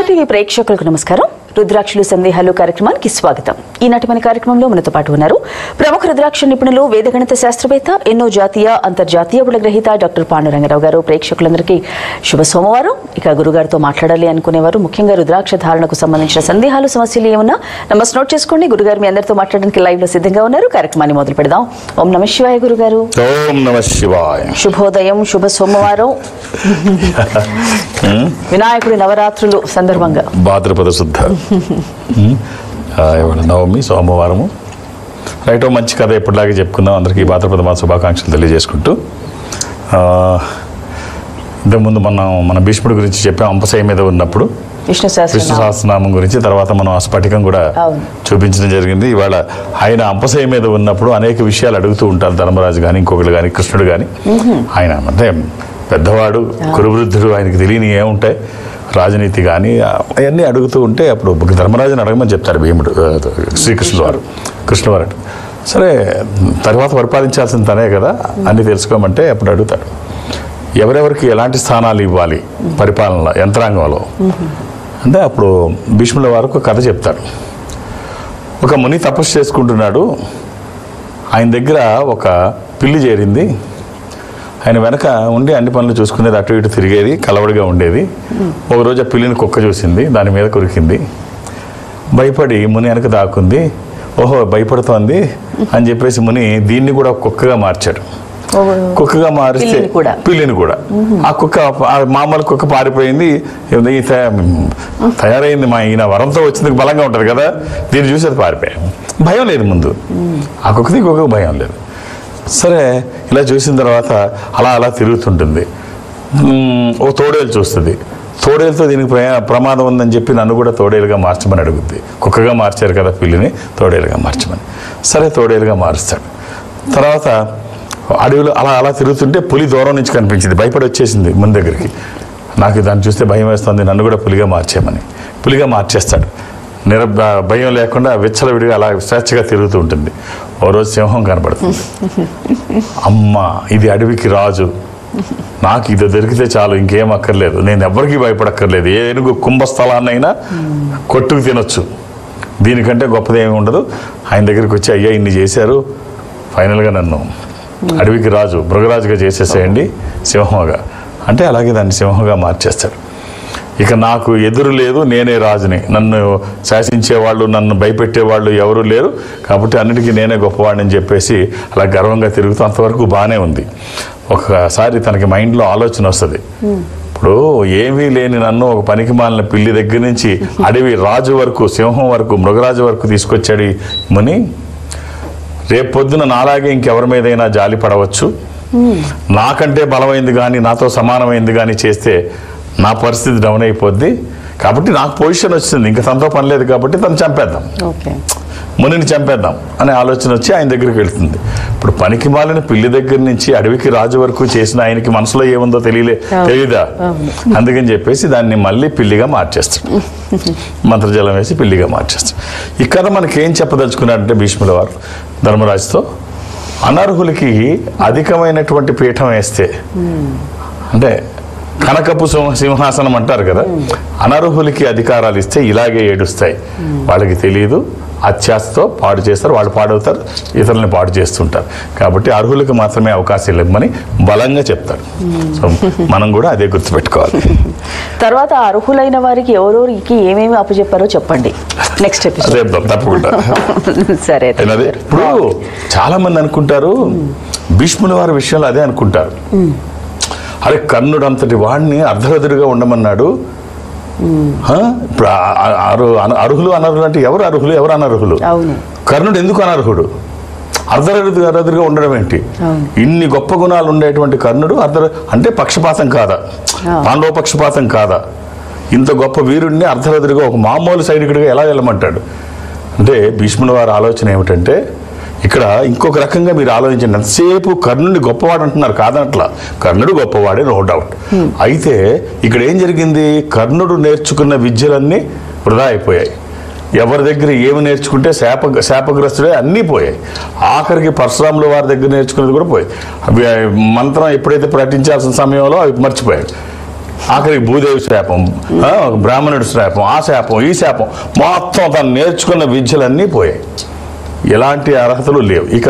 TV ప్రేక్షకులకు నమస్కారం. రుద్రాక్షలు సందేహాలు కార్యక్రమానికి స్వాగతం. ఈనాటి మన కార్యక్రమంలో మనతో పాటు ఉన్నారు ప్రముఖ రుద్రాక్ష నిపుణులు, వేదగణిత శాస్త్రవేత్త, ఎన్నో జాతీయ అంతర్జాతీయ గ్రహీత డాక్టర్ పాండురంగారావు గారు. ప్రేక్షకులందరికీ శుభ సోమవారం. ఇక గురుగారితో మాట్లాడాలి అనుకునేవారు, ముఖ్యంగా రుద్రాక్ష ధారణకు సంబంధించిన సందేహాలు, సమస్యలు ఏమన్నా నమస్ నోట్ చేసుకోండి. గురుగారు మీ అందరితో మాట్లాడడానికి లైవ్ లో సిద్ధంగా ఉన్నారు. కార్యక్రమాన్ని మొదలు పెడదాం. ఓం నమ శివాయ గురుగారు. ఓం నమ శివాయ. శుభోదయం, శుభ సోమవారం. వినాయకుడి నవరాత్రులు సందర్భంగా భాద్రపద శుద్ధ నవమి సోమవారము. రైట్, మంచి కథ ఎప్పటిలాగే చెప్పుకుందాం. అందరికీ భాద్రపద మాస శుభాకాంక్షలు తెలియజేసుకుంటూ, ఇంతకుముందు మన భీష్ముడి గురించి చెప్పాం. అంపశయ మీద ఉన్నప్పుడు విష్ణు సహస్రనామం గురించి, తర్వాత మనం ఆ స్ఫటికం కూడా చూపించడం జరిగింది. ఇవాళ ఆయన అంపశయ మీద ఉన్నప్పుడు అనేక విషయాలు అడుగుతూ ఉంటారు. ధర్మరాజు కానీ, ఇంకొకరు కానీ, కృష్ణుడు కానీ. ఆయన అంటే పెద్దవాడు, కురువృద్ధుడు, ఆయనకి తెలియని ఏముంటాయి, రాజనీతి కానీ అవన్నీ అడుగుతూ ఉంటే అప్పుడు ధర్మరాజుని అడగమని చెప్తారు భీముడు, శ్రీకృష్ణుడు వారు, కృష్ణువారు. సరే, తర్వాత పరిపాలించాల్సిన తనే కదా, అన్నీ తెలుసుకోమంటే అప్పుడు అడుగుతాడు, ఎవరెవరికి ఎలాంటి స్థానాలు ఇవ్వాలి పరిపాలనలో, యంత్రాంగంలో అంటే అప్పుడు భీష్ముల వారు ఒక కథ చెప్తాడు. ఒక ముని తపస్సు చేసుకుంటున్నాడు. ఆయన దగ్గర ఒక పిల్లి చేరింది. ఆయన వెనక ఉండి అన్ని పనులు చూసుకునేది, అటు ఇటు తిరిగేది, కలవడిగా ఉండేది. ఒకరోజు ఆ పిల్లిని కుక్క చూసింది, దాని మీద కొరికింది. భయపడి ముని వెనక దాక్కుంది. ఓహో, భయపడుతోంది అని చెప్పేసి ముని దీన్ని కూడా కుక్కగా మార్చాడు. కుక్కగా మారిస్తే పిల్లిని కూడా, ఆ కుక్క మామూలు కుక్క పారిపోయింది. తయారైంది, మా ఈయన వరంతో వచ్చింది, బలంగా ఉంటుంది కదా, దీన్ని చూసి అది పారిపోయాయి. భయం లేదు ముందు, ఆ కుక్కది కుక్క భయం లేదు. సరే, ఇలా చూసిన తర్వాత అలా అలా తిరుగుతుంటుంది. ఓ తోడేలు చూస్తుంది. తోడేలుతో దీనికి ప్రమాదం ఉందని చెప్పి నన్ను కూడా తోడేలుగా మార్చమని అడుగుద్ది. కుక్కగా మార్చారు కదా పిల్లిని, తోడేలుగా మార్చమని. సరే, తోడేలుగా మారుస్తాడు. తర్వాత అడవిలో అలా అలా తిరుగుతుంటే పులి దూరం నుంచి కనిపించింది. భయపడి వచ్చేసింది ముందు దగ్గరికి. నాకు దాన్ని చూస్తే భయం వేస్తుంది, నన్ను కూడా పులిగా మార్చేయమని. పులిగా మార్చేస్తాడు. భయం లేకుండా విచ్చలవిడిగా అలా స్వేచ్ఛగా తిరుగుతూ ఉంటుంది. ఓ రోజు సింహం కనపడుతుంది. అమ్మ, ఇది అడవికి రాజు, నాకు ఇది దొరికితే చాలు, ఇంకేం అక్కర్లేదు, నేను ఎవరికి భయపడక్కర్లేదు, ఏనుగు కుంభస్థలాన్నైనా కొట్టుకు తినొచ్చు, దీనికంటే గొప్పది ఏమి ఉండదు. ఆయన దగ్గరికి వచ్చి, అయ్యా ఇన్ని చేశారు, ఫైనల్గా నన్ను అడవికి రాజు, మృగరాజుగా చేసేసేయండి సింహంగా అంటే, అలాగే దాన్ని సింహంగా మార్చేస్తాడు. ఇక నాకు ఎదురు లేదు, నేనే రాజుని, నన్ను శాసించేవాళ్ళు, నన్ను భయపెట్టేవాళ్ళు ఎవరు లేరు, కాబట్టి అన్నిటికీ నేనే గొప్పవాడిని అని చెప్పేసి అలా గర్వంగా తిరుగుతూ అంతవరకు బాగానే ఉంది. ఒకసారి తనకి మైండ్లో ఆలోచన వస్తుంది, ఇప్పుడు ఏమీ లేని నన్ను ఒక పనికి మాలిన పిల్లి దగ్గర నుంచి అడవి రాజు వరకు, సింహం వరకు, మృగరాజు వరకు తీసుకొచ్చాడు ముని. రేపు పొద్దున నాలాగే ఇంకెవరి మీదైనా జాలి పడవచ్చు, నాకంటే బలమైంది కానీ, నాతో సమానమైంది కానీ చేస్తే నా పరిస్థితి డౌన్ అయిపోద్ది, కాబట్టి నాకు పొజిషన్ వచ్చింది, ఇంకా తనతో పని లేదు, కాబట్టి తను చంపేద్దాం, మునిని చంపేద్దాం అనే ఆలోచన వచ్చి ఆయన దగ్గరికి వెళ్తుంది. ఇప్పుడు పనికి మాలిన పిల్లి దగ్గర నుంచి అడవికి రాజు వరకు చేసిన ఆయనకి మనసులో ఏముందో తెలీదా, అందుకని చెప్పేసి దాన్ని మళ్ళీ పిల్లిగా మార్చేస్తాడు, మంత్రజలం వేసి పిల్లిగా మార్చేస్తాడు. ఈ కథ మనకి ఏం చెప్పదలుచుకున్నాడంటే భీష్ముల వారు ధర్మరాజుతో, అనర్హులకి అధికమైనటువంటి పీఠం వేస్తే, అంటే కనకపు సింహాసనం అంటారు కదా, అనర్హులకి అధికారాలు ఇస్తే ఇలాగే ఏడుస్తాయి. వాళ్ళకి తెలియదు, అత్యాశతో పాడు చేస్తారు, వాళ్ళు పాడవుతారు, ఇతరులని పాడు చేస్తుంటారు. కాబట్టి అర్హులకు మాత్రమే అవకాశం ఇవ్వమని బలంగా చెప్తారు. సో మనం కూడా అదే గుర్తుపెట్టుకోవాలి. తర్వాత అర్హులైన వారికి ఎవరెవరికి ఏమేమి అప్పచెప్పారో చెప్పండి నెక్స్ట్ ఎపిసోడ్. తప్పకుండా. సరే, ఇప్పుడు చాలా మంది అనుకుంటారు, భీష్ముల వారి విషయంలో అదే అనుకుంటారు, అరే కర్ణుడు అంతటి వాడిని అర్ధరథుడిగా ఉండమన్నాడు. ఇప్పుడు అర్హులు అనర్హులు అంటే ఎవరు అర్హులు, ఎవరు అనర్హులు? కర్ణుడు ఎందుకు అనర్హుడు? అర్ధరథుడిగా ఉండడం ఏంటి? ఇన్ని గొప్ప గుణాలు ఉండేటువంటి కర్ణుడు అంటే పక్షపాతం కాదా, పాండవ పక్షపాతం కాదా? ఇంత గొప్ప వీరుడిని అర్ధరథుడిగా ఒక మామూలు సైనికుడిగా ఎలా వెళ్ళమంటాడు? అంటే భీష్ముల వారి ఆలోచన ఏమిటంటే, ఇక్కడ ఇంకొక రకంగా మీరు ఆలోచించండి. ఎంతసేపు కర్ణుడిని గొప్పవాడు అంటున్నారు, కాదనట్లా, కర్ణుడు గొప్పవాడే, నో డౌట్. అయితే ఇక్కడ ఏం జరిగింది, కర్ణుడు నేర్చుకున్న విద్యలన్నీ వృధా అయిపోయాయి. ఎవరి దగ్గర ఏమి నేర్చుకుంటే శాపగ్రస్తుడే అన్నీ పోయాయి. ఆఖరికి పరశురాముల వారి దగ్గర నేర్చుకునేది కూడా పోయాయి. మంత్రం ఎప్పుడైతే ప్రకటించాల్సిన సమయంలో అవి మర్చిపోయాడు. ఆఖరికి భూదేవి శాపం, బ్రాహ్మణుడి శాపం, ఆ శాపం, ఈ శాపం, మొత్తం తను నేర్చుకున్న విద్యలన్నీ పోయాయి. ఎలాంటి అర్హతలు లేవు. ఇక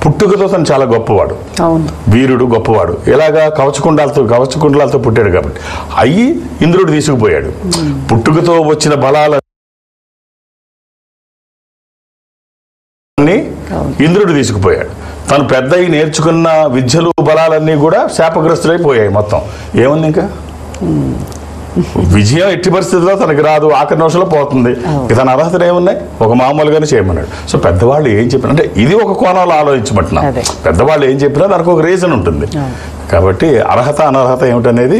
పుట్టుకతో తను చాలా గొప్పవాడు, వీరుడు, గొప్పవాడు. ఎలాగా కవచకుండలాలతో పుట్టాడు కాబట్టి అయ్యి ఇంద్రుడు తీసుకుపోయాడు. పుట్టుకతో వచ్చిన బలాల ఇంద్రుడు తీసుకుపోయాడు. తను పెద్ద నేర్చుకున్న విద్యలు బలాలన్నీ కూడా శాపగ్రస్తులైపోయాయి. మొత్తం ఏముంది ఇంకా? విజయం ఎట్టి పరిస్థితుల్లో తనకి రాదు, ఆఖరి నిమిషంలో పోతుంది. తన అర్హతలు ఏమున్నాయి? ఒక మామూలుగానే చేయమన్నాడు. సో పెద్దవాళ్ళు ఏం చెప్పినా, అంటే ఇది ఒక కోణంలో ఆలోచించమంటున్నా, పెద్దవాళ్ళు ఏం చెప్పినా దానికి ఒక రీజన్ ఉంటుంది. కాబట్టి అర్హత అనర్హత ఏమిటనేది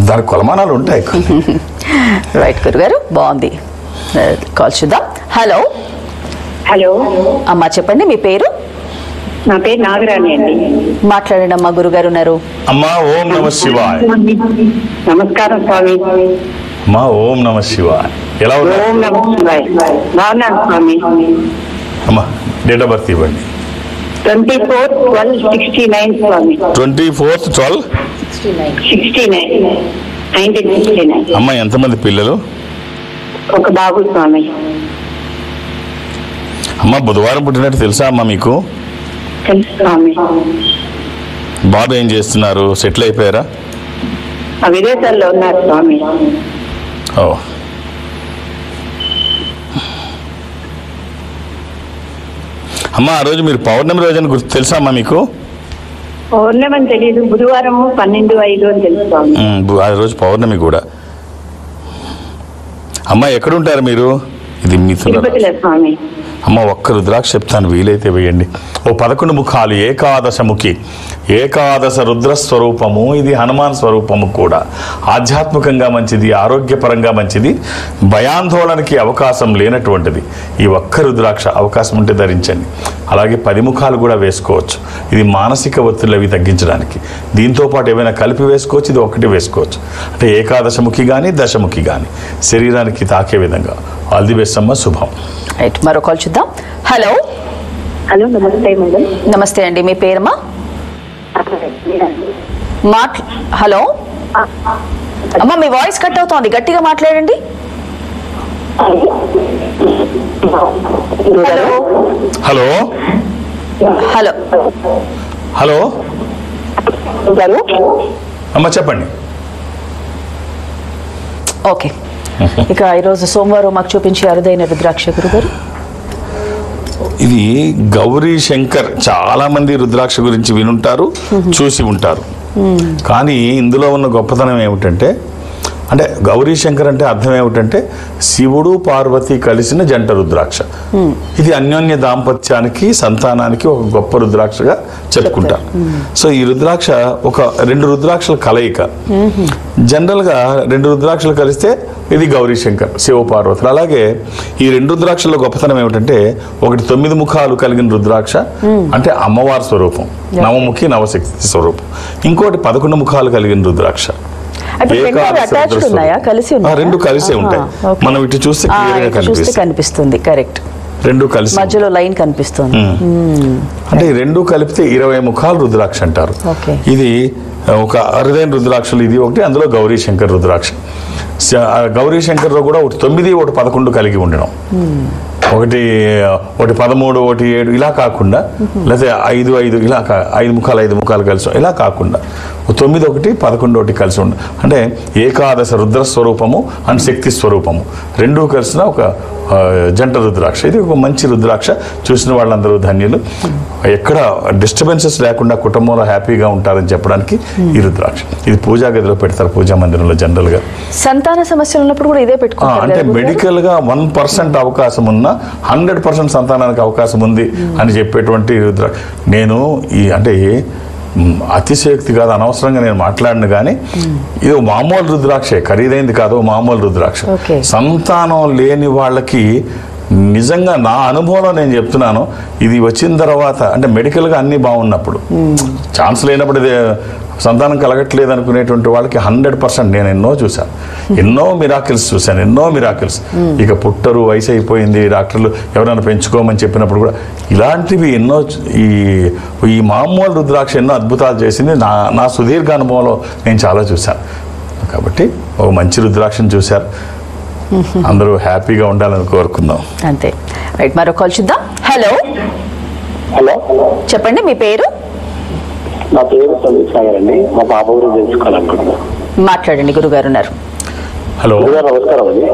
దానికి కొలమానాలు ఉంటాయి. రైట్ గురుగారు, బాగుంది. కాల్ చూద్దాం. హలో. హలో అమ్మా, చెప్పండి మీ పేరు? నా పేరు నాగరాణి అండి. మాట్లాడండి అమ్మా, గురుగారు ఉన్నారు. అమ్మా ఓం నమ శివాయ. నమస్కారం స్వామి. అమ్మా ఓం నమ శివాయ. ఎలా ఉన్నారు? ఓం నమ శివాయ. బాగున్నాను స్వామి. అమ్మా డేట్ ఆఫ్ బర్త్ ఇవ్వండి. 24/12/69 స్వామి. 24/12/69. అమ్మా ఎంతమంది పిల్లలు? ఒక బాబు స్వామి. అమ్మా బుధవారం పుట్టినట్టు తెలుసా అమ్మా మీకు? తెలుసు స్వామి. బాబు ఏం చేస్తున్నారు? సెటిల్ అయిపోయారా? విదేశాల్లో ఉన్నారు స్వామి. ఓ అమ్మా, ఆ రోజు మీరు పౌర్ణమి రోజు అని గుర్తు తెలుసా అమ్మా మీకు? పౌర్ణమని తెలియదు, బుధవారం 12/5 అని తెలుసు స్వామి. ఆ రోజు పౌర్ణమి కూడా. అమ్మా ఎక్కడుంటారు మీరు? ఇది మీ స్వామి. అమ్మ ఒక్క రుద్రాక్ష చెప్తాను, వీలైతే వేయండి. ఓ 11 ముఖాలు, ఏకాదశముఖి, ఏకాదశ రుద్రస్వరూపము. ఇది హనుమాన్ స్వరూపము కూడా. ఆధ్యాత్మికంగా మంచిది, ఆరోగ్యపరంగా మంచిది, భయాందోళనకి అవకాశం లేనటువంటిది. ఈ ఒక్క రుద్రాక్ష అవకాశం ఉంటే ధరించండి. అలాగే 10 ముఖాలు కూడా వేసుకోవచ్చు. ఇది మానసిక ఒత్తిళ్ళు అవి తగ్గించడానికి. దీంతో పాటు ఏమైనా కలిపి వేసుకోవచ్చు, ఇది ఒకటి వేసుకోవచ్చు. అంటే ఏకాదశముఖి కానీ దశముఖి కానీ శరీరానికి తాకే విధంగా. ఆల్ ది బెస్ట్ అమ్మ, శుభం. రైట్, మరో కాల్ చూద్దాం. హలో. హలో నమస్తే మేడం. నమస్తే అండి, మీ పేరమ్మా? హలో అమ్మా, మీ వాయిస్ కట్ అవుతోంది, గట్టిగా మాట్లాడండి. హలో హలో హలో హలో అమ్మ చెప్పండి. ఓకే, ఇక ఈరోజు సోమవారం మాకు చూపించే అరుదైన రుద్రాక్ష గురుగారు. ఇది గౌరీ శంకర్. చాలా మంది రుద్రాక్ష గురించి వినుంటారు, చూసి ఉంటారు. కానీ ఇందులో ఉన్న గొప్పతనం ఏమిటంటే, అంటే గౌరీ శంకర్ అంటే అర్థం ఏమిటంటే శివుడు పార్వతి కలిసిన జంట రుద్రాక్ష. ఇది అన్యోన్య దాంపత్యానికి, సంతానానికి ఒక గొప్ప రుద్రాక్షగా చెప్పుకుంటారు. సో ఈ రుద్రాక్ష ఒక 2 రుద్రాక్షల కలయిక. జనరల్గా 2 రుద్రాక్షలు కలిస్తే ఇది గౌరీ శంకర్, శివ పార్వతులు. అలాగే ఈ 2 రుద్రాక్షల గొప్పతనం ఏమిటంటే, ఒకటి 9 ముఖాలు కలిగిన రుద్రాక్ష, అంటే అమ్మవారి స్వరూపం, నవముఖి నవశక్తి స్వరూపం. ఇంకోటి 11 ముఖాలు కలిగిన రుద్రాక్ష. 2 కలిసే ఉంటాయి. మనం ఇటు చూస్తే కనిపిస్తుంది. కరెక్ట్, 2 కలిసి మధ్యలో లైన్ కనిపిస్తుంది. అంటే 2 కలిపితే 20 ముఖాలు రుద్రాక్ష అంటారు. ఇది ఒక అరుదైన రుద్రాక్షలు ఇది ఒకటి. అందులో గౌరీ శంకర్ రుద్రాక్ష. గౌరీ శంకర్లో కూడా ఒకటి 9, ఒకటి 11 కలిగి ఉండడం. ఒకటి 13, ఒకటి 7 ఇలా కాకుండా, లేకపోతే 5 ఇలా 5 ముఖాలు 5 ముఖాలు కలిసి ఇలా కాకుండా 9 ఒకటి 11 ఒకటి కలిసి ఉండ. అంటే ఏకాదశ రుద్ర స్వరూపము అండ్ శక్తి స్వరూపము 2 కలిసిన ఒక జంట రుద్రాక్ష. ఇది ఒక మంచి రుద్రాక్ష. చూసిన వాళ్ళందరూ ధన్యులు. ఎక్కడ డిస్టర్బెన్సెస్ లేకుండా కుటుంబంలో హ్యాపీగా ఉంటారని చెప్పడానికి ఈ రుద్రాక్ష. ఇది పూజా గదిలో పెడతారు, పూజా మందిరంలో జనరల్గా. సంతాన సమస్యలు ఉన్నప్పుడు కూడా ఇదే పెట్టుకుంటారు. అంటే మెడికల్గా 1% అవకాశం ఉన్న 100% సంతానానికి అవకాశం ఉంది అని చెప్పేటువంటి రుద్రాక్ష. నేను అంటే అతిశయోక్తి కాదు, అనవసరంగా నేను మాట్లాడిన కానీ ఇది మామూలు రుద్రాక్షే, ఖరీదైంది కాదు, మామూలు రుద్రాక్ష. సంతానం లేని వాళ్ళకి నిజంగా నా అనుభవంలో నేను చెప్తున్నాను, ఇది వచ్చిన తర్వాత అంటే మెడికల్గా అన్నీ బాగున్నప్పుడు, ఛాన్స్ లేనప్పుడు ఇది సంతానం కలగట్లేదు అనుకునేటువంటి వాళ్ళకి 100% నేను ఎన్నో చూశాను, ఎన్నో మిరాకిల్స్ చూశాను, ఎన్నో మిరాకిల్స్. ఇక పుట్టరు, వయసు అయిపోయింది, డాక్టర్లు ఎవరైనా పెంచుకోమని చెప్పినప్పుడు కూడా ఇలాంటివి ఎన్నో. ఈ మామూలు రుద్రాక్ష ఎన్నో అద్భుతాలు చేసింది. నా సుదీర్ఘ అనుభవంలో నేను చాలా చూశాను. కాబట్టి ఒక మంచి రుద్రాక్షను చూశారు, అందరూ హ్యాపీగా ఉండాలని కోరుకుందాం. అంతే. రైట్, మరో కాల్ చూద్దాం. హలో హలో, చెప్పండి మీ పేరు? నా పేరు సందీప్ సాగర్ అండి. మా పాప గురించి తెలుసుకోవాలనుకుంటున్నాను. మాట్లాడండి, గురుగారు ఉన్నారు. హలో, గురుగారు నమస్కారం అండి.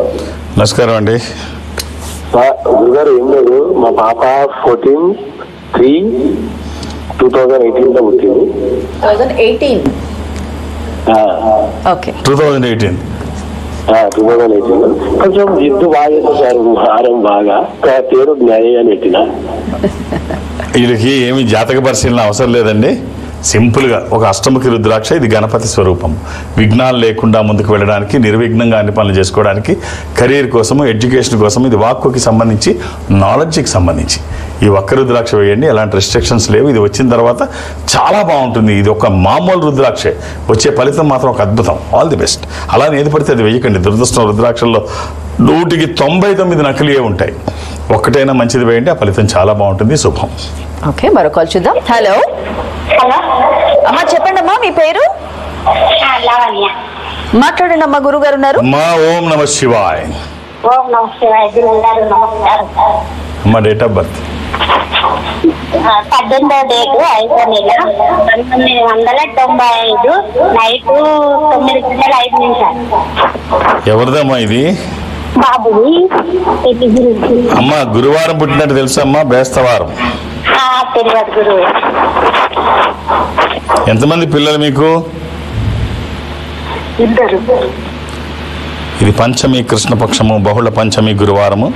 నమస్కారం అండి. గురుగారు ఏం లేదు, మా పాప 14/3/2018 పుట్టింది. 2018. ఓకే, 2018. 2018 కొంచెం జిడ్డు బాగా చేశారు, హారం బాగా, పేరు న్యాయ అని పెట్టిన. వీళ్ళకి ఏమి జాతక పరిశీలన అవసరం లేదండి. సింపుల్గా ఒక అష్టముఖి రుద్రాక్ష, ఇది గణపతి స్వరూపం. విఘ్నాలు లేకుండా ముందుకు వెళ్ళడానికి, నిర్విఘ్నంగా అన్ని పనులు చేసుకోవడానికి, కెరీర్ కోసము, ఎడ్యుకేషన్ కోసం, ఇది వాక్కుకి సంబంధించి, నాలెడ్జ్కి సంబంధించి ఈ ఒక్క రుద్రాక్ష వేయండి. ఎలాంటి రెస్ట్రిక్షన్స్ లేవు. ఇది వచ్చిన తర్వాత చాలా బాగుంటుంది. ఇది ఒక మామూలు రుద్రాక్షే, వచ్చే ఫలితం మాత్రం ఒక అద్భుతం. All the best. అలానే ఏది పడితే అది వేయకండి. దురదృష్టం, రుద్రాక్షల్లో 100కి 99 నకిలీయే ఉంటాయి. ఒక్కటైనా మంచిది వేయండి, ఆ ఫలితం చాలా బాగుంటుంది. శుభం. ఓకే, మరో కాల్ చూద్దాం. హలో అమ్మా, చెప్పండి అమ్మా మీ పేరు? లావణ్య. మాట్లాడండి అమ్మా, గురుగారు ఉన్నారు. అమ్మా ఓం నమ శివాయ్. ఓం నమ శివాయ. గురుగారు నమస్కారం. అమ్మా డేట్ ఆఫ్ బర్త్? 18వ డేటు 5వ నెల 1995 నైట్ 9:05. ఎవరిదమ్మా ఇది? బాబుని పెట్టి గురించి అమ్మా గురువారం పుట్టినట్టు తెలుసా అమ్మా? బేస్తవారం. తెలియదు గురువు. ఎంతమంది పిల్లలు మీకు? 2. ఇది పంచమి కృష్ణపక్షము, బహుళ పంచమి గురువారము.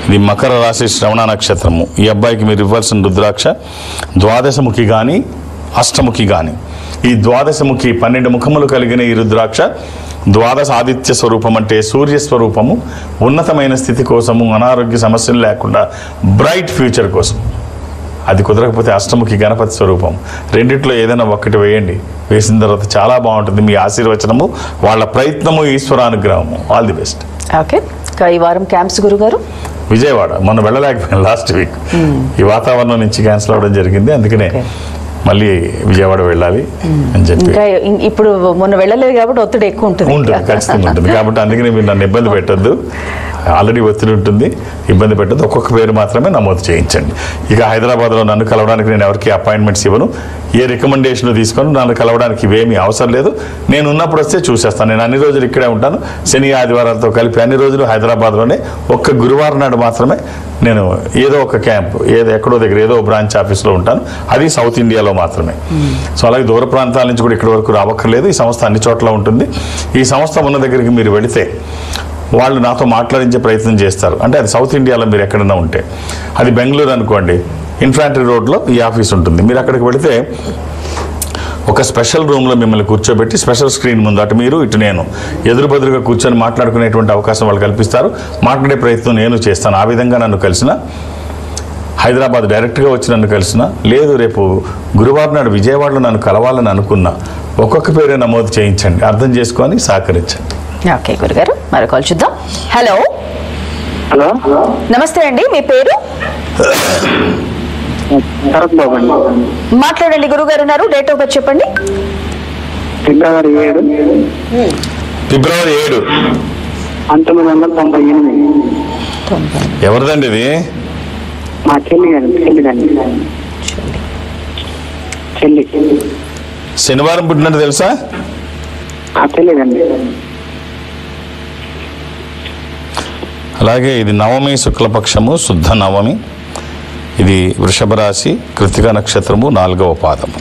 ఇది మకర రాశి, శ్రవణ నక్షత్రము. ఈ అబ్బాయికి మీరు ఇవ్వాల్సిన రుద్రాక్ష ద్వాదశముఖి కానీ అష్టముఖి కానీ. ఈ ద్వాదశముఖి 12 ముఖములు కలిగిన ఈ రుద్రాక్ష ద్వాదశ ఆదిత్య స్వరూపం, అంటే సూర్య స్వరూపము. ఉన్నతమైన స్థితి కోసము, అనారోగ్య సమస్యలు లేకుండా బ్రైట్ ఫ్యూచర్ కోసం. అది కుదరకపోతే అష్టముఖి గణపతి స్వరూపం. రెండిట్లో ఏదైనా ఒక్కటి వేయండి. వేసిన తర్వాత చాలా బాగుంటుంది. మీ ఆశీర్వచనము, వాళ్ళ ప్రయత్నము, ఈశ్వరానుగ్రహము. All the best. ఓకే, ఈ వారం క్యాంప్స్ గురుగారు? విజయవాడ. మొన్న వెళ్ళలేకపోయాను లాస్ట్ వీక్. ఈ వాతావరణం నుంచి క్యాన్సిల్ అవ్వడం జరిగింది. అందుకనే మళ్ళీ విజయవాడ వెళ్ళాలి అని చెప్పి. ఇంకా ఇప్పుడు మొన్న వెళ్ళలేదు కాబట్టి ఒత్తిడి ఎక్కువ ఉంటుంది. ఖచ్చితంగా ఉంటుంది. కాబట్టి అందుకనే మీరు నన్ను ఇబ్బంది పెట్టద్దు. ఆల్రెడీ ఒత్తిడి ఉంటుంది, ఇబ్బంది పెట్టద్దు. ఒక్కొక్క పేరు మాత్రమే నమోదు చేయించండి. ఇక హైదరాబాద్లో నన్ను కలవడానికి నేను ఎవరికి అపాయింట్మెంట్స్ ఇవ్వను. ఏ రికమెండేషన్ తీసుకొని నన్ను కలవడానికి ఇవేమీ అవసరం లేదు. నేను ఉన్నప్పుడు వస్తే చూసేస్తాను. నేను అన్ని రోజులు ఇక్కడే ఉంటాను. శని ఆదివారాలతో కలిపి అన్ని రోజులు హైదరాబాద్లోనే. ఒక్క గురువారం నాడు మాత్రమే నేను ఏదో ఒక క్యాంప్, ఎక్కడో దగ్గర ఏదో బ్రాంచ్ ఆఫీస్లో ఉంటాను. అది సౌత్ ఇండియాలో మాత్రమే. సో అలాగే దూర ప్రాంతాల నుంచి కూడా ఇక్కడి వరకు రావక్కర్లేదు. ఈ సంస్థ అన్ని చోట్ల ఉంటుంది. ఈ సంస్థ ఉన్న దగ్గరికి మీరు వెళితే వాళ్ళు నాతో మాట్లాడించే ప్రయత్నం చేస్తారు. అంటే అది సౌత్ ఇండియాలో మీరు ఎక్కడైనా ఉంటే. అది బెంగళూరు అనుకోండి, ఇన్ఫాంట్రీ రోడ్లో ఈ ఆఫీస్ ఉంటుంది. మీరు అక్కడికి వెళితే ఒక స్పెషల్ రూమ్లో మిమ్మల్ని కూర్చోబెట్టి, స్పెషల్ స్క్రీన్ ముందు అటు మీరు ఇటు నేను ఎదురుబెదురుగా కూర్చొని మాట్లాడుకునేటువంటి అవకాశం వాళ్ళు కల్పిస్తారు. మాట్లాడే ప్రయత్నం నేను చేస్తాను. ఆ విధంగా నన్ను కలిసిన, హైదరాబాద్ డైరెక్ట్గా వచ్చి నన్ను కలిసిన, లేదు రేపు గురువారం నాడు విజయవాడలో నన్ను కలవాలని అనుకున్నా, ఒక్కొక్క పేరే నమోదు చేయించండి. అర్థం చేసుకొని సహకరించండి. ఓకే గురుగారు, మరో కాల్ చూద్దాం. హలో హలో, నమస్తే అండి, మీ పేరు? శరత్ బాబు అండి. మాట్లాడండి, గురుగారు ఉన్నారు. డేట్ ఆఫ్ బర్త్ చెప్పండి. ఫిబ్రవరి 7, ఫిబ్రవరి 7, 1998. ఎవరిదండి ఇది? మా చెల్లి. శనివారం పుట్టినట్టు తెలుసా? తెలియదండి. అలాగే ఇది నవమి శుక్లపక్షము, శుద్ధ నవమి. ఇది వృషభ రాశి, కృతిక నక్షత్రము, 4వ పాదము.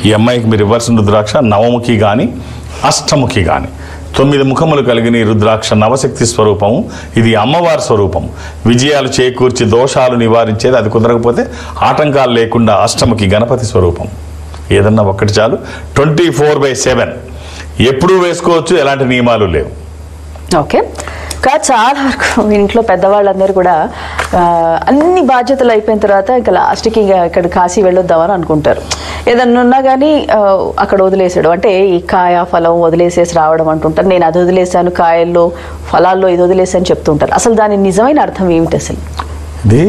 ఈ అమ్మాయికి మీరు ఇవ్వాల్సిన రుద్రాక్ష నవముఖి కానీ అష్టముఖి కానీ. 9 ముఖములు కలిగిన ఈ రుద్రాక్ష నవశక్తి స్వరూపము. ఇది అమ్మవారి స్వరూపం. విజయాలు చేకూర్చి దోషాలు నివారించేది. అది కుదరకపోతే ఆటంకాలు లేకుండా అష్టముఖి గణపతి స్వరూపం. ఏదన్నా ఒక్కటి చాలు. 24/7 ఎప్పుడూ వేసుకోవచ్చు, ఎలాంటి నియమాలు లేవు. ఓకే, చాలా వరకు ఇంట్లో పెద్దవాళ్ళందరూ కూడా అన్ని బాధ్యతలు అయిపోయిన తర్వాత ఇంకా లాస్ట్కి ఇక్కడ కాశీ వెళ్ళొద్దామని అనుకుంటారు. ఏదన్నా ఉన్నా కానీ అక్కడ వదిలేసాడు, అంటే ఈ కాయ ఫలం వదిలేసేసి రావడం అంటుంటారు. నేను అది వదిలేసాను, కాయల్లో ఫలాల్లో ఇది వదిలేసాను చెప్తుంటారు. అసలు దాని నిజమైన అర్థం ఏమిటి అసలు? ఇది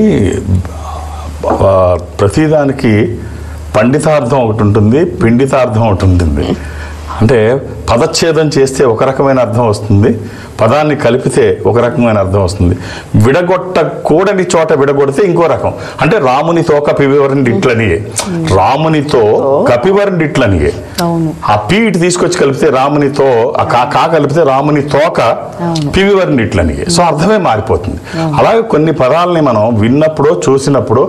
ప్రతిదానికి పండితార్థం ఒకటి ఉంటుంది, పిండితార్థం ఒకటి ఉంటుంది. అంటే పదచ్ఛేదం చేస్తే ఒక రకమైన అర్థం వస్తుంది, పదాన్ని కలిపితే ఒక రకమైన అర్థం వస్తుంది. విడగొట్టకూడని చోట విడగొడితే ఇంకో రకం. అంటే రామునితో కపివరునిట్లనియే, రామునితో కపివరునిట్లనియే. ఆ పీ ఇటు తీసుకొచ్చి కలిపితే రామునితో, ఆ కా కలిపితే రాముని తోక పివివరునిట్లనియే. సో అర్థమే మారిపోతుంది. అలాగే కొన్ని పదాలని మనం విన్నప్పుడు చూసినప్పుడు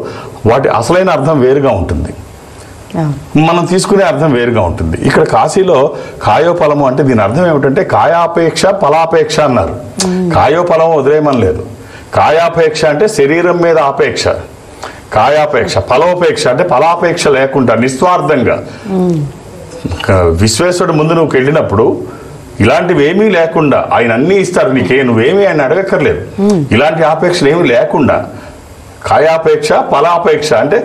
వాటి అసలైన అర్థం వేరుగా ఉంటుంది, మనం తీసుకునే అర్థం వేరుగా ఉంటుంది. ఇక్కడ కాశీలో కాయోఫలము అంటే దీని అర్థం ఏమిటంటే కాయాపేక్ష ఫలాపేక్ష అన్నారు. కాయోఫలము వదిలేయమని లేదు. కాయాపేక్ష అంటే శరీరం మీద ఆపేక్ష, కాయాపేక్ష. ఫలోపేక్ష అంటే ఫలాపేక్ష లేకుండా నిస్వార్థంగా. విశ్వేశ్వరుడు ముందు నువ్వు వెళ్ళినప్పుడు ఇలాంటివి ఏమీ లేకుండా ఆయన అన్నీ ఇస్తారు, నువ్వేమీ ఆయన అడగక్కర్లేదు. ఇలాంటి ఆపేక్షలు ఏమీ లేకుండా కాయాపేక్ష ఫలాపేక్ష అంటే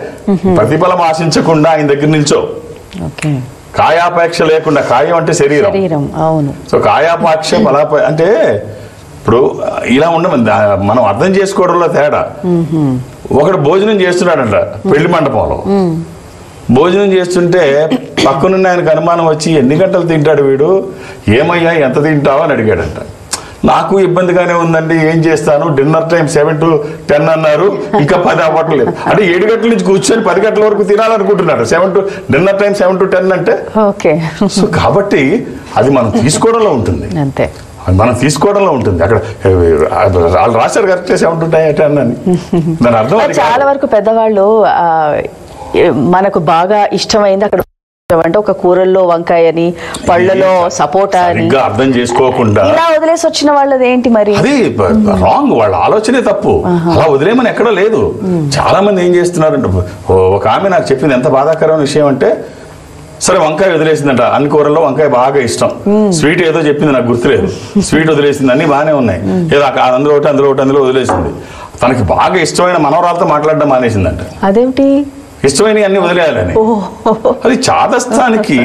ప్రతిఫలం ఆశించకుండా ఆయన దగ్గర నిల్చో. కాయాపేక్ష లేకుండా, కాయం అంటే శరీరం. సో కాయాపేక్ష ఫలాపేక్ష అంటే ఇప్పుడు ఇలా ఉండమంది మనం అర్థం చేసుకోవడంలో తేడా. ఒకడు భోజనం చేస్తున్నాడంట పెళ్లి మండపంలో. భోజనం చేస్తుంటే పక్కనున్న ఆయనకు అనుమానం వచ్చి ఎన్ని గంటలు తింటాడు వీడు, ఏమయ్యా ఎంత తింటావు అని అడిగాడంట. నాకు ఇబ్బందిగానే ఉందండి, ఏం చేస్తాను, డిన్నర్ టైం 7 to 10 అన్నారు, ఇంకా 10 అవ్వట్లేదు. అంటే 7 గంటల నుంచి కూర్చొని 10 గంటల వరకు తినాలనుకుంటున్నాడు. డిన్నర్ టైం 7 to 10 అంటే. సో కాబట్టి అది మనం తీసుకోవడంలో ఉంటుంది, అంతే, మనం తీసుకోవడంలో ఉంటుంది. అక్కడ వాళ్ళు రాశారు కరెక్ట్ 7 to 10 అని. దాని అర్థం చాలా వరకు పెద్దవాళ్ళు మనకు బాగా ఇష్టమైంది అక్కడ అంటే ఒక కూరల్లో వంకాయని, పళ్ళలో సపోటా అని అర్థం చేసుకోకుండా ఇలా వదిలేసి వచ్చిన వాళ్ళది ఏంటి మరి? అది రాంగ్, వాళ్ళ ఆలోచనే తప్పు. అలా వదిలేమని ఎక్కడ లేదు. చాలా మంది ఏం చేస్తున్నారంటే, ఒక ఆమె నాకు చెప్పింది ఎంత బాధాకరమైన విషయం అంటే, సరే వంకాయ వదిలేసిందంట, అన్ని కూరల్లో వంకాయ బాగా ఇష్టం, స్వీట్ ఏదో చెప్పింది నాకు గుర్తులేదు, స్వీట్ వదిలేసింది, అన్ని బాగానే ఉన్నాయి, ఏదో అందులో ఒకటి అందులో ఒకటి అందులో వదిలేసింది. తనకి బాగా ఇష్టమైన మనవరాలతో మాట్లాడడం మానేసిందంట. అదేమిటి? ఇష్టమైన అన్ని వదిలేయాలని. అది చాదస్తానికి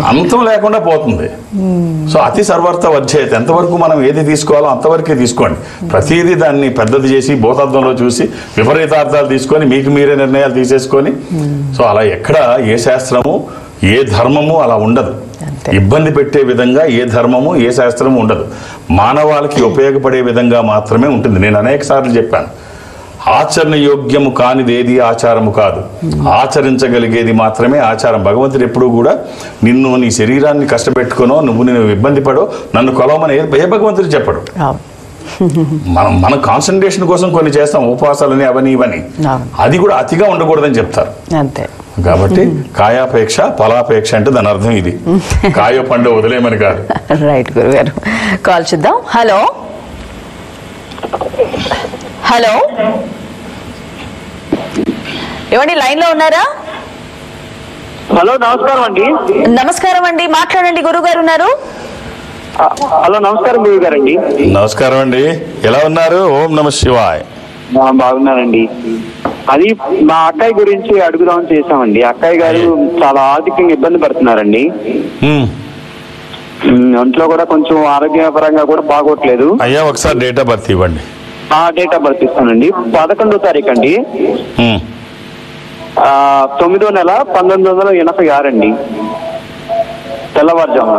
అంతం లేకుండా పోతుంది. సో అతి సర్వర్త వర్జేత, ఎంతవరకు మనం ఏది తీసుకోవాలో అంతవరకే తీసుకోండి. ప్రతిదీ దాన్ని పెద్దది చేసి భూతత్వంలో చూసి విపరీతార్థాలు తీసుకొని మీకు మీరే నిర్ణయాలు తీసేసుకొని, సో అలా ఎక్కడ ఏ శాస్త్రము ఏ ధర్మము అలా ఉండదు. ఇబ్బంది పెట్టే విధంగా ఏ ధర్మము ఏ శాస్త్రము ఉండదు. మానవాళికి ఉపయోగపడే విధంగా మాత్రమే ఉంటుంది. నేను అనేక సార్లు చెప్పాను, ఆచరణ యోగ్యము కానిదేది ఆచారము కాదు, ఆచరించగలిగేది మాత్రమే ఆచారం. భగవంతుడు ఎప్పుడు కూడా నిన్ను నీ శరీరాన్ని కష్టపెట్టుకునో, నేను ఇబ్బంది పడో, నన్ను కొలవమని ఏ భగవంతుడు చెప్పడు. మనం కాన్సన్ట్రేషన్ కోసం కొన్ని చేస్తాం, ఉపవాసాలని అవని ఇవని, అది కూడా అతిగా ఉండకూడదని చెప్తారు. అంతే. కాబట్టి కాయాపేక్ష ఫలాపేక్ష అంటే దాని అర్థం ఇది, కాయ పండు వదిలేమని కాదు. రైట్ గురుగారు. కాల్ చూద్దాం. హలో హలో, ఏమండి లైన్ లో ఉన్నారా? హలో, నమస్కారం అండి. నమస్కారం అండి, మాట్లాడండి. గురువు గారు ఉన్నారు. హలో, నమస్కారం గురువు గారండి. నమస్కారం అండి, ఎలా ఉన్నారు? ఓం నమ శివాయ్. బాగున్నానండి. అది మా అక్కయ్య గురించి అడుగుదామని చేశామండి. అక్కయ్య గారు చాలా ఆర్థికంగా ఇబ్బంది పడుతున్నారండి. ఒంట్లో కూడా కొంచెం ఆరోగ్యపరంగా కూడా బాగోట్లేదు. అయ్యా ఒకసారి డేట్ ఆఫ్ బర్త్ ఇవ్వండి. డేట్ ఆఫ్ బర్త్ ఇస్తానండి. 11వ తారీఖు అండి, 9వ నెల 1986 అండి, తెల్లవారుజామున.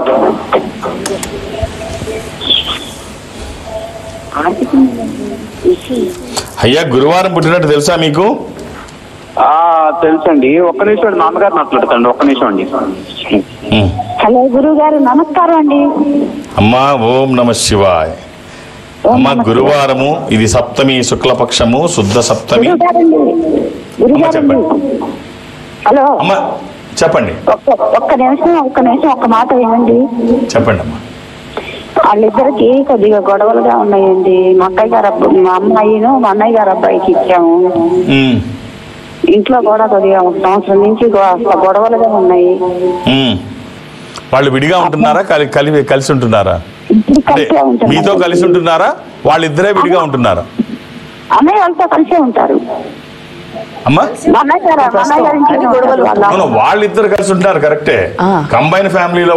అయ్యా గురువారం పుట్టినట్టు తెలుసా మీకు? తెలుసండి. ఒక్క నిమిషం అండి, నాన్నగారు మాట్లాడతాండి. ఒక్క నిమిషం అండి. హలో గురువు గారు, నమస్కారం అండి. అమ్మా ఓం నమ శివాయ్. అమ్మ గురువారము, ఇది సప్తమి, శుక్లపక్షము, శుద్ధ సప్తమి. చెప్పండి. హలో అమ్మ చెప్పండి. ఒక్క నిమిషం ఒక్క మాట ఏమండి? చెప్పండి అమ్మా. వాళ్ళిద్దరికి కొద్దిగా గొడవలుగా ఉన్నాయండి. మా అక్కయ్య గారు మా అమ్మాయిను మా అన్నయ్య గారు అబ్బాయికి ఇచ్చాము. ఇంట్లో కూడా కొద్దిగా 1 సంవత్సరం నుంచి గొడవలుగా ఉన్నాయి. వాళ్ళు విడిగా ఉంటున్నారా, కలిసి ఉంటున్నారా? మీతో కలిసి ఉంటున్నారా, వాళ్ళిద్దరే విడిగా ఉంటున్నారా? అన్నయ్య వాళ్ళతో కలిసే ఉంటారు. వాళ్ళిద్దరు కలిసి ఉంటున్నారు, కరెక్టే. కంబైన్ ఫ్యామిలీలో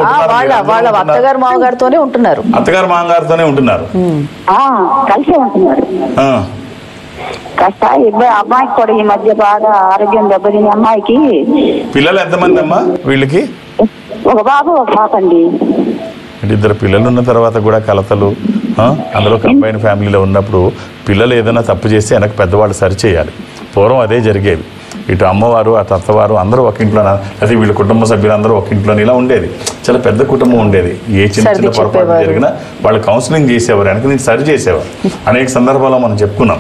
అత్తగారు మామగారితోనే ఉంటున్నారు. అత్తగారు మామగారితోనే ఉంటున్నారు, కలిసే ఉంటున్నారు. కాస్త అమ్మాయికి కూడా ఈ మధ్య బాగా ఆరోగ్యం దెబ్బతిని, అమ్మాయికి. పిల్లలు ఎంతమంది అమ్మా వీళ్ళకి? ఒక బాబు ఒక పాప అండి. అంటే ఇద్దరు పిల్లలు ఉన్న తర్వాత కూడా కలతలు, అందులో కంబైన్ ఫ్యామిలీలో ఉన్నప్పుడు పిల్లలు ఏదైనా తప్పు చేస్తే వెనక పెద్దవాళ్ళు సరిచేయాలి. పూర్వం అదే జరిగేది. ఇటు అమ్మవారు అటు అత్తవారు అందరూ ఒక ఇంట్లో, అది వీళ్ళ కుటుంబ సభ్యులందరూ ఒక ఇంట్లోనే ఇలా ఉండేది. చాలా పెద్ద కుటుంబం ఉండేది. ఏ చిన్న చిన్న పొరపాటు జరిగినా వాళ్ళు కౌన్సిలింగ్ చేసేవారు, వెనక నుంచి సరి చేసేవారు. అనేక సందర్భాల్లో మనం చెప్పుకున్నాం.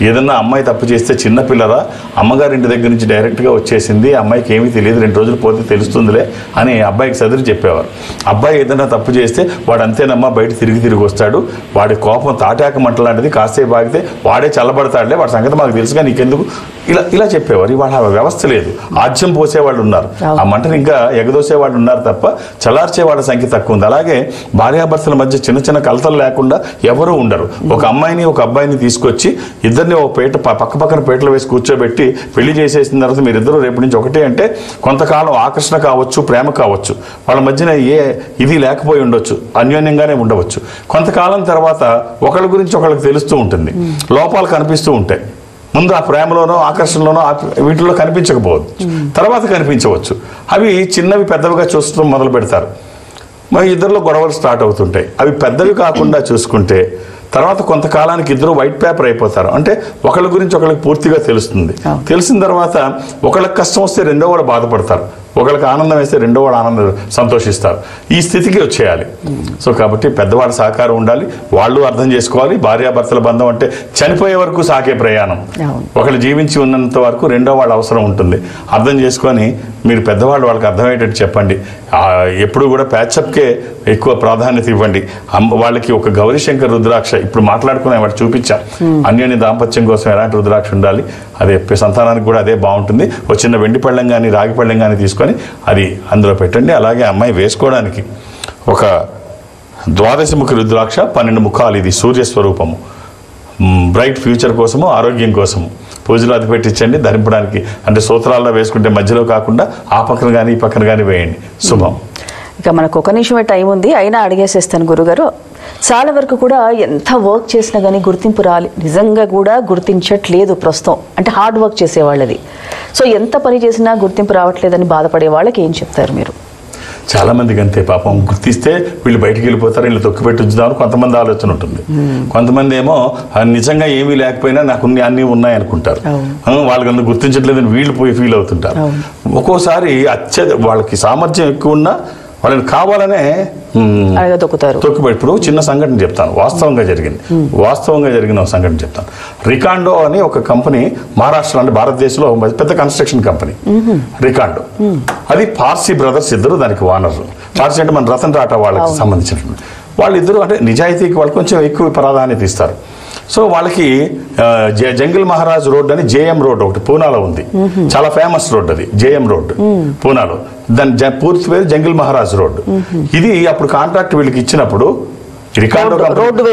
ఏదన్నా అమ్మాయి తప్పు చేస్తే చిన్న పిల్లరా అమ్మగారి ఇంటి దగ్గర నుంచి డైరెక్ట్గా వచ్చేసింది, అమ్మాయికి ఏమీ తెలియదు, 2 రోజులు పోతే తెలుస్తుందిలే అని అబ్బాయికి సదిరి చెప్పేవారు. అబ్బాయి ఏదైనా తప్పు చేస్తే వాడు అంతేనమ్మా బయట తిరిగి వస్తాడు, వాడి కోపం తాటాక మంట లాంటిది, కాసేపు ఆగితే వాడే చల్లబడతాడులే, వాడి సంగతి మాకు తెలుసుగా నీకెందుకు, ఇలా చెప్పేవారు. ఇవాళ వ్యవస్థ లేదు. ఆజ్యం పోసేవాళ్ళు ఉన్నారు, ఆ మంటను ఇంకా ఎగదోసేవాళ్ళు ఉన్నారు తప్ప చల్లార్చే వాళ్ళ సంఖ్య తక్కువ ఉంది. అలాగే భార్యాభర్తల మధ్య చిన్న చిన్న కలతలు లేకుండా ఎవరూ ఉండరు. ఒక అమ్మాయిని ఒక అబ్బాయిని తీసుకొచ్చి ఇద్దరిని ఒక పక్కన పేటలు వేసి కూర్చోబెట్టి పెళ్లి చేసేసిన తర్వాత మీరిద్దరూ రేపటి నుంచి ఒకటే అంటే కొంతకాలం ఆకర్షణ కావచ్చు, ప్రేమ కావచ్చు, వాళ్ళ మధ్యన ఏ ఇది లేకపోయి ఉండొచ్చు, అన్యోన్యంగానే ఉండవచ్చు. కొంతకాలం తర్వాత ఒకళ్ళ గురించి ఒకళ్ళకి తెలుస్తూ ఉంటుంది, లోపాలు కనిపిస్తూ ఉంటాయి. ముందు ఆ ప్రేమలోనో ఆకర్షణలోనో వీటిల్లో కనిపించకపోవచ్చు, తర్వాత కనిపించవచ్చు. అవి చిన్నవి పెద్దవిగా చూస్తూ మొదలు పెడతారు. మరి ఇద్దరిలో గొడవలు స్టార్ట్ అవుతుంటాయి. అవి పెద్దవి కాకుండా చూసుకుంటే తర్వాత కొంతకాలానికి ఇద్దరు వైట్ పేపర్ అయిపోతారు. అంటే ఒకళ్ళ గురించి ఒకళ్ళకి పూర్తిగా తెలుస్తుంది. తెలిసిన తర్వాత ఒకళ్ళకి కష్టం వస్తే రెండో వాళ్ళు బాధపడతారు, ఒకళ్ళకి ఆనందం వేస్తే రెండో వాడు సంతోషిస్తారు. ఈ స్థితికి వచ్చేయాలి. సో కాబట్టి పెద్దవాళ్ళ సహకారం ఉండాలి, వాళ్ళు అర్థం చేసుకోవాలి. భార్యాభర్తల బంధం అంటే చనిపోయే వరకు సాగే ప్రయాణం. ఒకళ్ళు జీవించి ఉన్నంత వరకు రెండో వాళ్ళ అవసరం ఉంటుంది. అర్థం చేసుకొని మీరు పెద్దవాళ్ళు వాళ్ళకి అర్థమయ్యేటట్టు చెప్పండి. ఎప్పుడు కూడా ప్యాచప్కే ఎక్కువ ప్రాధాన్యత ఇవ్వండి. వాళ్ళకి ఒక గౌరీశంకర్ రుద్రాక్ష ఇప్పుడు మాట్లాడుకునే వాడు చూపించాం. అన్యోన్య దాంపత్యం కోసం ఎలాంటి రుద్రాక్ష ఉండాలి, అదే సంతానానికి కూడా అదే బాగుంటుంది. ఒక చిన్న వెండి పళ్ళెం కానీ రాగి పళ్ళెం కానీ తీసుకొని అది అందులో పెట్టండి. అలాగే అమ్మాయి వేసుకోవడానికి ఒక 12 ముఖ రుద్రాక్ష 12 ముఖాలు, ఇది సూర్యస్వరూపము, బ్రైట్ ఫ్యూచర్ కోసము, ఆరోగ్యం కోసము పూజలో అది పెట్టించండి. ధరింపడానికి అంటే సూత్రాల్లో వేసుకుంటే మధ్యలో కాకుండా ఆ పక్కన కానీ ఈ పక్కన కానీ వేయండి, శుభం. ఇక మనకు ఒక నిమిషమే టైం ఉంది, అయినా అడిగేసేస్తాను గురుగారు. చాలా వరకు కూడా ఎంత వర్క్ చేసినా కానీ గుర్తింపు నిజంగా కూడా గుర్తించట్లేదు ప్రస్తుతం. అంటే హార్డ్ వర్క్ చేసేవాళ్ళది. సో ఎంత పని చేసినా గుర్తింపు రావట్లేదని బాధపడే వాళ్ళకి ఏం చెప్తారు మీరు? చాలా మందికి అంతే. పాపం గుర్తిస్తే వీళ్ళు బయటికి వెళ్ళిపోతారు, వీళ్ళు తొక్కిపెట్టి ఉంచుదామని కొంతమంది ఆలోచన ఉంటుంది. కొంతమంది ఏమో నిజంగా ఏమీ లేకపోయినా నాకు అన్నీ ఉన్నాయి అనుకుంటారు. వాళ్ళకి గుర్తించట్లేదని వీళ్ళు పోయి ఫీల్ అవుతుంటారు. ఒక్కోసారి వాళ్ళకి సామర్థ్యం ఎక్కువ ఉన్నా వాళ్ళని కావాలనే తొక్కిపెట్టి. ఇప్పుడు చిన్న సంఘటన చెప్తాను, వాస్తవంగా జరిగిన సంఘటన చెప్తాను. రికాండో అని ఒక కంపెనీ మహారాష్ట్ర అంటే భారతదేశంలో పెద్ద కన్స్ట్రక్షన్ కంపెనీ రికాండో. అది పార్సీ బ్రదర్స్ ఇద్దరు దానికి ఓనర్లు. పార్సీ అంటే మన రతన్ టాటా వాళ్ళకి సంబంధించినటువంటి వాళ్ళిద్దరూ. అంటే నిజాయితీకి వాళ్ళు కొంచెం ఎక్కువ ప్రాధాన్యత ఇస్తారు. సో వాళ్ళకి జంగిల్ మహారాజ్ రోడ్ అని జేఎం రోడ్ ఒకటి పూనాలో ఉంది, చాలా ఫేమస్ రోడ్ అది, జేఎం రోడ్ పూనాలో. దాని పూర్తి పేరు జంగిల్ మహారాజ్ రోడ్. ఇది అప్పుడు కాంట్రాక్ట్ వీళ్ళకి ఇచ్చినప్పుడు రోడ్డు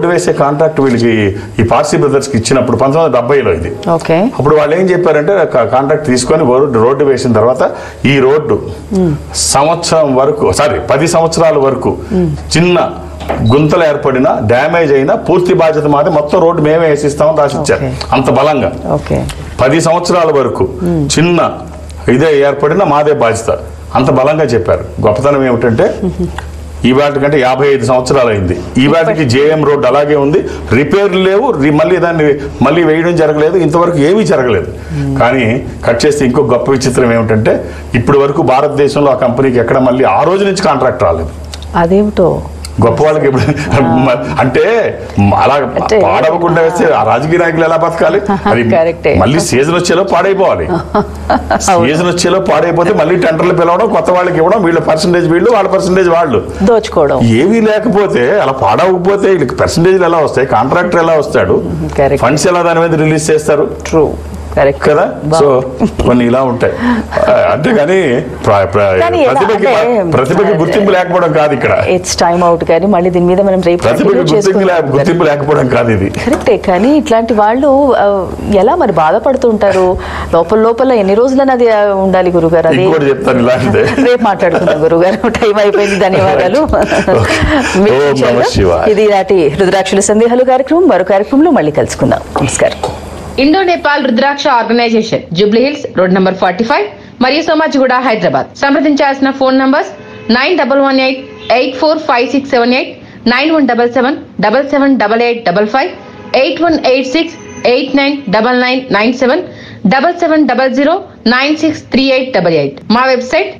వేసే కాంట్రాక్ట్ వీళ్ళకి ఈ పార్సీ బ్రదర్స్ కి ఇచ్చినప్పుడు 1970లో ఇది. అప్పుడు వాళ్ళు ఏం చెప్పారంటే కాంట్రాక్ట్ తీసుకొని రోడ్డు వేసిన తర్వాత ఈ రోడ్డు 10 సంవత్సరాల వరకు చిన్న గుంతలు ఏర్పడినా డ్యామేజ్ అయినా పూర్తి బాధ్యత మాది, మొత్తం రోడ్డు మేమే వేసిస్తామని రాసిచ్చారు. అంత బలంగా 10 సంవత్సరాల వరకు చిన్న ఇదే ఏర్పడినా మాదే బాధ్యత, అంత బలంగా చెప్పారు. గొప్పతనం ఏమిటంటే ఈ వాటికంటే 55 సంవత్సరాలు అయింది. ఈ వాటికి జేఎం రోడ్ అలాగే ఉంది, రిపేర్లు లేవు, మళ్ళీ వేయడం జరగలేదు, ఇంతవరకు ఏమీ జరగలేదు. కానీ కట్ చేస్తే ఇంకో గొప్ప విచిత్రం ఏమిటంటే ఇప్పటి వరకు భారతదేశంలో ఆ కంపెనీకి ఎక్కడ మళ్ళీ ఆ రోజు నుంచి కాంట్రాక్ట్ రాలేదు. అదేమిటో గొప్ప వాళ్ళకి ఎప్పుడు అంటే అలా పాడవకుండా వేస్తే ఆ రాజకీయ నాయకులు ఎలా బతకాలి? అది మళ్ళీ సీజన్ వచ్చేలో పాడైపోవాలి. సీజన్ వచ్చేలో పాడైపోతే మళ్ళీ టెండర్లు పిలవడం, కొత్త వాళ్ళకి ఇవ్వడం, వీళ్ళ పర్సంటేజ్ వీళ్ళు, వాళ్ళ పర్సంటేజ్ వాళ్ళు దోచుకోవడం. ఏమీ లేకపోతే అలా పాడవకపోతే వీళ్ళకి పర్సంటేజ్లు ఎలా వస్తాయి? కాంట్రాక్టర్ ఎలా వస్తాడు? ఫండ్స్ ఎలా దాని మీద రిలీజ్ చేస్తారు? ట్రూ కదా. సో కొన్ని ఇలా ఉంటాయి. అంతేగాని ప్రతిభకి గుర్తింపు లేకపోవడం కాదు ఇక్కడ. It's time out. కానీ మళ్ళీ దీని మీద మనం గుర్తింపు లేకపోవడం కాదు ఇది. కరెక్టే. కానీ ఇట్లాంటి వాళ్ళు ఎలా మరి బాధపడుతుంటారు లోపల ఎన్ని రోజులని అది ఉండాలి గురుగారు? అది చెప్తాను ఇలాంటిదే, రేపు మాట్లాడుకుందాం గురుగారు. టైం అయిపోయింది. ధన్యవాదాలు. ఇది నాటి రుద్రాక్షల సందేహాలు కార్యక్రమం. మరో కార్యక్రమంలో మళ్ళీ కలుసుకుందాం. నమస్కారం. Indo Nepal Rudraksha organisation, Jubilee Hills, road number 45, మరియు సోమాజిగూడ, హైదరాబాద్. సంప్రదించాల్సిన ఫోన్ నంబర్స్ 9118845678, 9177778855, 8186899997, 7700963888. మా వెబ్సైట్